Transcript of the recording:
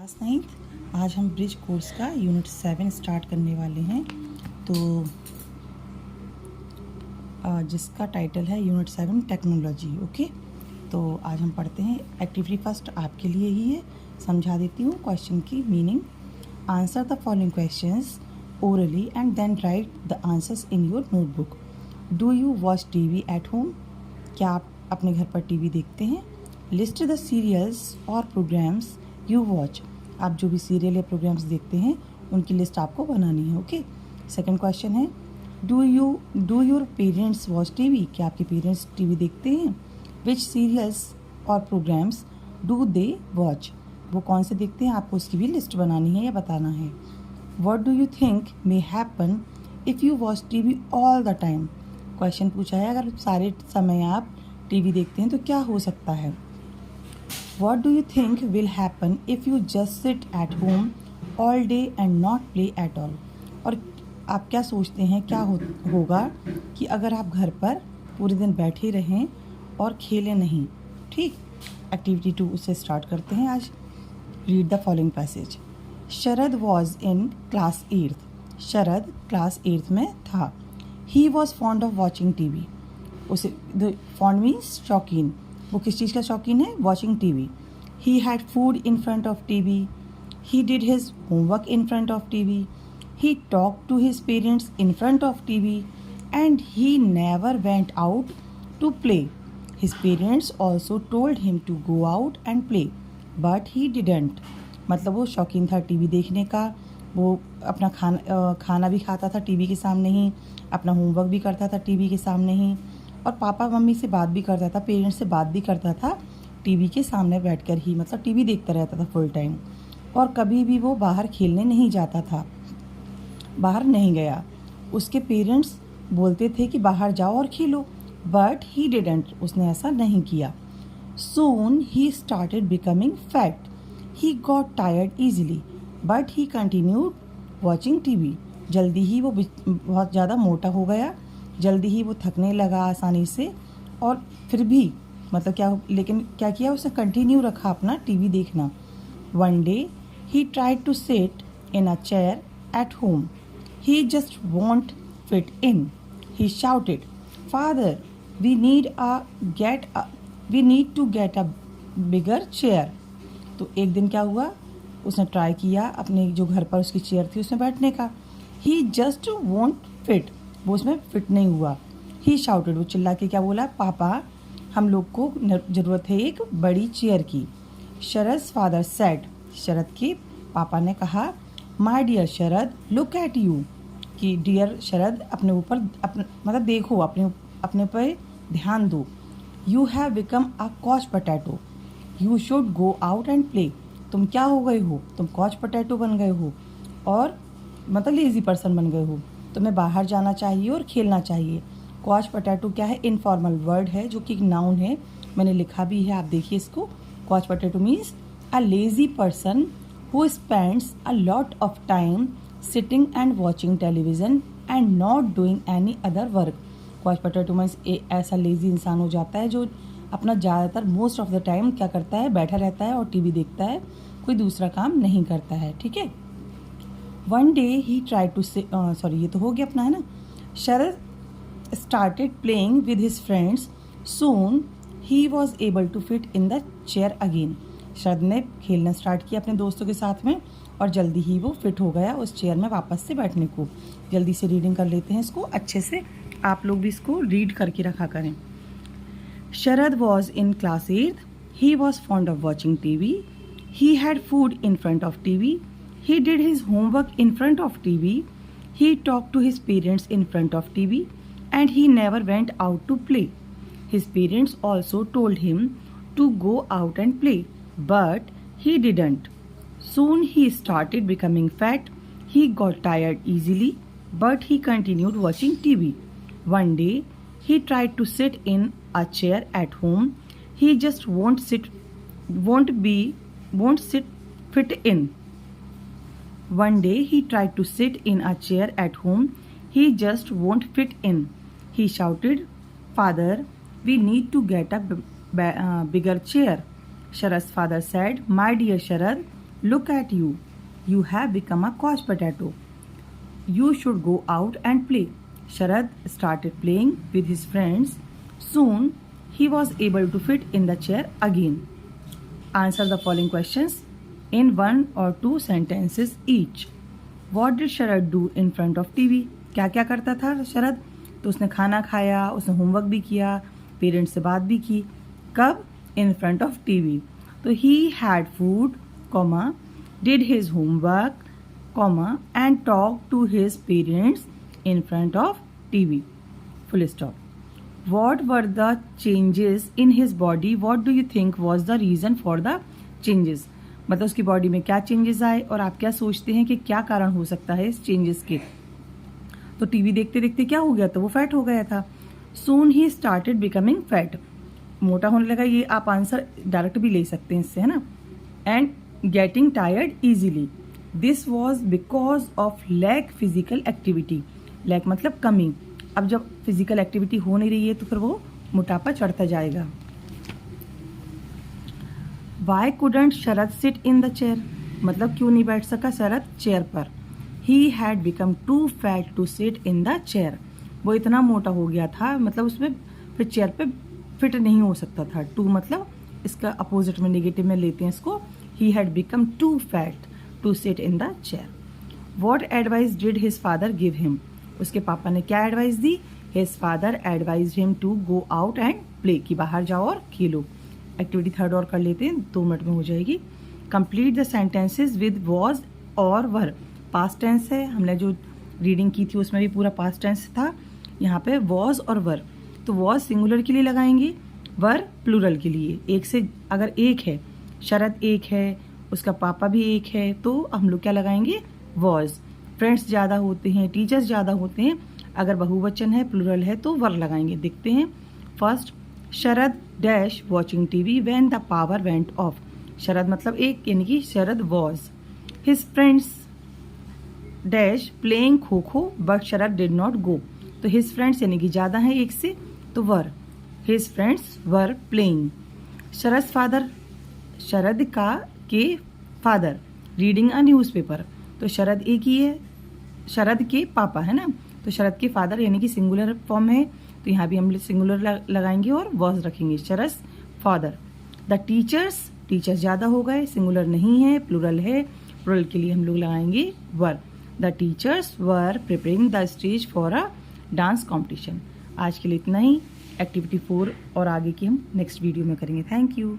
Class 9th। आज हम bridge course का यूनिट 7 स्टार्ट करने वाले हैं। तो जिसका टाइटल है यूनिट 7 टेक्नोलॉजी। ओके, तो आज हम पढ़ते हैं। एक्टिविटी फर्स्ट आपके लिए ही है, समझा देती हूँ क्वेश्चन की meaning. Answer the following questions orally and then write the answers in your notebook. Do you watch TV at home? क्या आप अपने घर पर टीवी देखते हैं? लिस्ट द सीरियल्स और प्रोग्राम्स यू वॉच। आप जो भी सीरियल या प्रोग्राम्स देखते हैं उनकी लिस्ट आपको बनानी है। ओके, सेकंड क्वेश्चन है do your parents watch TV? क्या आपके पेरेंट्स टीवी देखते हैं? विच सीरियल्स और प्रोग्राम्स डू दे वॉच? वो कौन से देखते हैं, आपको उसकी भी लिस्ट बनानी है या बताना है। What do you think may happen if you watch TV all the time? Question पूछा है अगर सारे समय आप टीवी देखते हैं तो क्या हो सकता है। What do you think will happen if you just sit at home all day and not play at all? और आप क्या सोचते हैं क्या होगा कि अगर आप घर पर पूरे दिन बैठे रहें और खेलें नहीं। ठीक, एक्टिविटी 2 से स्टार्ट करते हैं आज। Read the following passage. Sharad was in class 8th। Sharad class 8th में था। He was fond of watching TV. उसे फॉन्ड मीन्स शौकीन। वो किस चीज़ का शौकीन है? Watching TV. He had food in front of TV. He did his homework in front of TV. He talk to his parents in front of TV and he never went out to play. His parents also told him to go out and play but he didn't. मतलब वो शौकीन था TV देखने का। वो अपना खाना भी खाता था टीवी के सामने ही, अपना होमवर्क भी करता था टीवी के सामने ही, और पापा मम्मी से बात भी करता था, पेरेंट्स से बात भी करता था टीवी के सामने बैठकर ही। मतलब टीवी देखता रहता था फुल टाइम, और कभी भी वो बाहर खेलने नहीं जाता था, बाहर नहीं गया। उसके पेरेंट्स बोलते थे कि बाहर जाओ और खेलो, बट ही डिडंट। उसने ऐसा नहीं किया। Soon he started becoming fat. He got tired easily but he continued watching TV. जल्दी ही वो बहुत ज़्यादा मोटा हो गया, जल्दी ही वो थकने लगा आसानी से, और फिर भी मतलब क्या किया उसने? कंटिन्यू रखा अपना टीवी देखना। One day he tried to sit in a chair at home. He just won't fit in. He shouted, father we need to get a bigger chair. तो एक दिन क्या हुआ, उसने ट्राई किया अपने जो घर पर उसकी चेयर थी उसमें बैठने का। ही जस्ट वॉन्ट फिट, वो उसमें फिट नहीं हुआ। ही शाउटेड, वो चिल्ला के क्या बोला? पापा हम लोग को ज़रूरत है एक बड़ी चेयर की। शरद फादर सेड, शरद के पापा ने कहा, my dear Sharad look at you, कि डियर शरद अपने ऊपर मतलब देखो, अपने पर ध्यान दो। You have become a couch potato. You should go out and play. तुम क्या हो गए हो? तुम कॉच पोटैटो बन गए हो, और मतलब लेज़ी पर्सन बन गए हो। तुम्हें बाहर जाना चाहिए और खेलना चाहिए। कॉच पोटैटो क्या है? इनफॉर्मल वर्ड है जो कि एक नाउन है, मैंने लिखा भी है, आप देखिए इसको। Couch potato means a lazy person who spends a lot of time sitting and watching television and not doing any other work. Couch potato means ऐसा लेज़ी इंसान हो जाता है जो अपना ज़्यादातर मोस्ट ऑफ द टाइम क्या करता है? बैठा रहता है और टीवी देखता है, कोई दूसरा काम नहीं करता है। ठीक है। One day he try to say ये तो हो गया अपना, है ना। शरद started playing with his friends. Soon he was able to fit in the chair again. शरद ने खेलना स्टार्ट किया अपने दोस्तों के साथ में, और जल्दी ही वो फिट हो गया उस चेयर में वापस से बैठने को। जल्दी से रीडिंग कर लेते हैं इसको अच्छे से, आप लोग भी इसको रीड करके रखा करें। Sharad was in class 8th. He was fond of watching TV. He had food in front of TV. He did his homework in front of TV. He talked to his parents in front of TV. And he never went out to play. His parents also told him to go out and play, but he didn't. Soon he started becoming fat. He got tired easily, but he continued watching TV. One day, he tried to sit in a chair at home. He just won't sit fit in. One day, he tried to sit in a chair at home. He just won't fit in. He shouted, Father, we need to get a bigger chair. Sharad's father said, My dear Sharad, look at you, you have become a couch potato, you should go out and play. Sharad started playing with his friends. Soon he was able to fit in the chair again. Answer the following questions in 1 or 2 sentences each. What did Sharad do in front of TV? क्या क्या करता था शरद? तो उसने खाना खाया, उसने homework भी किया, पेरेंट्स से बात भी की। कब? In front of TV. तो he had food, comma, did his homework, comma, and talked to his parents in front of TV. Full stop. What were the changes in his body? What do you think was the reason for the changes? मतलब उसकी body में क्या changes आए और आप क्या सोचते हैं कि क्या कारण हो सकता है इस चेंजेस के? तो टीवी देखते देखते क्या हो गया था? वो फैट हो गया था। Soon he started becoming fat. मोटा होने लगा। ये आप आंसर डायरेक्ट भी ले सकते हैं इससे, है ना। And getting tired easily, this was because of lack physical activity. Lack मतलब कमी। अब जब फिजिकल एक्टिविटी हो नहीं रही है तो फिर वो मोटापा चढ़ता जाएगा। Why couldn't Sharad sit in the chair, मतलब क्यों नहीं बैठ सका शरद चेयर पर? He had become too fat to sit in the chair, वो इतना मोटा हो गया था, मतलब उसमें फिर चेयर पे फिट नहीं हो सकता था। टू मतलब इसका अपोजिट में नेगेटिव में लेते हैं इसको। He had become too fat to sit in the chair. What advice did his father give him, उसके पापा ने क्या एडवाइस दी? His father advise him to go out and play, कि बाहर जाओ और खेलो। एक्टिविटी थर्ड और कर लेते हैं, 2 मिनट में हो जाएगी। Complete the sentences with was और वर। पास्ट टेंस है, हमने जो रीडिंग की थी उसमें भी पूरा पास्ट टेंस था। यहाँ पे वॉज और वर, तो वॉज सिंगुलर के लिए लगाएंगे, वर प्लूरल के लिए। एक से अगर एक है, शरद एक है, उसका पापा भी एक है, तो हम लोग क्या लगाएंगे? वॉज। फ्रेंड्स ज़्यादा होते हैं, टीचर्स ज़्यादा होते हैं, अगर बहुवचन है प्लूरल है तो वर लगाएंगे। देखते हैं। First, Sharad dash watching TV when the power went off. Sharad मतलब एक, यानी कि Sharad was. His friends dash playing kho kho but Sharad did not go, तो हिज फ्रेंड्स यानी कि ज़्यादा है एक से, तो were. His friends were playing. Sharad father, Sharad का के फादर रीडिंग अ न्यूज़पेपर, तो शरद एक ही है, शरद के पापा है ना, तो शरद के फादर यानी कि सिंगुलर फॉर्म है, तो यहाँ भी हम सिंगुलर लगाएंगे और वॉज रखेंगे। शरद फादर। द टीचर्स, टीचर्स ज़्यादा हो गए, सिंगुलर नहीं है, प्लूरल है, प्लूरल के लिए हम लोग लगाएंगे were. The teachers were preparing the stage for a dance competition. आज के लिए इतना ही। एक्टिविटी 4 और आगे की हम नेक्स्ट वीडियो में करेंगे। Thank you.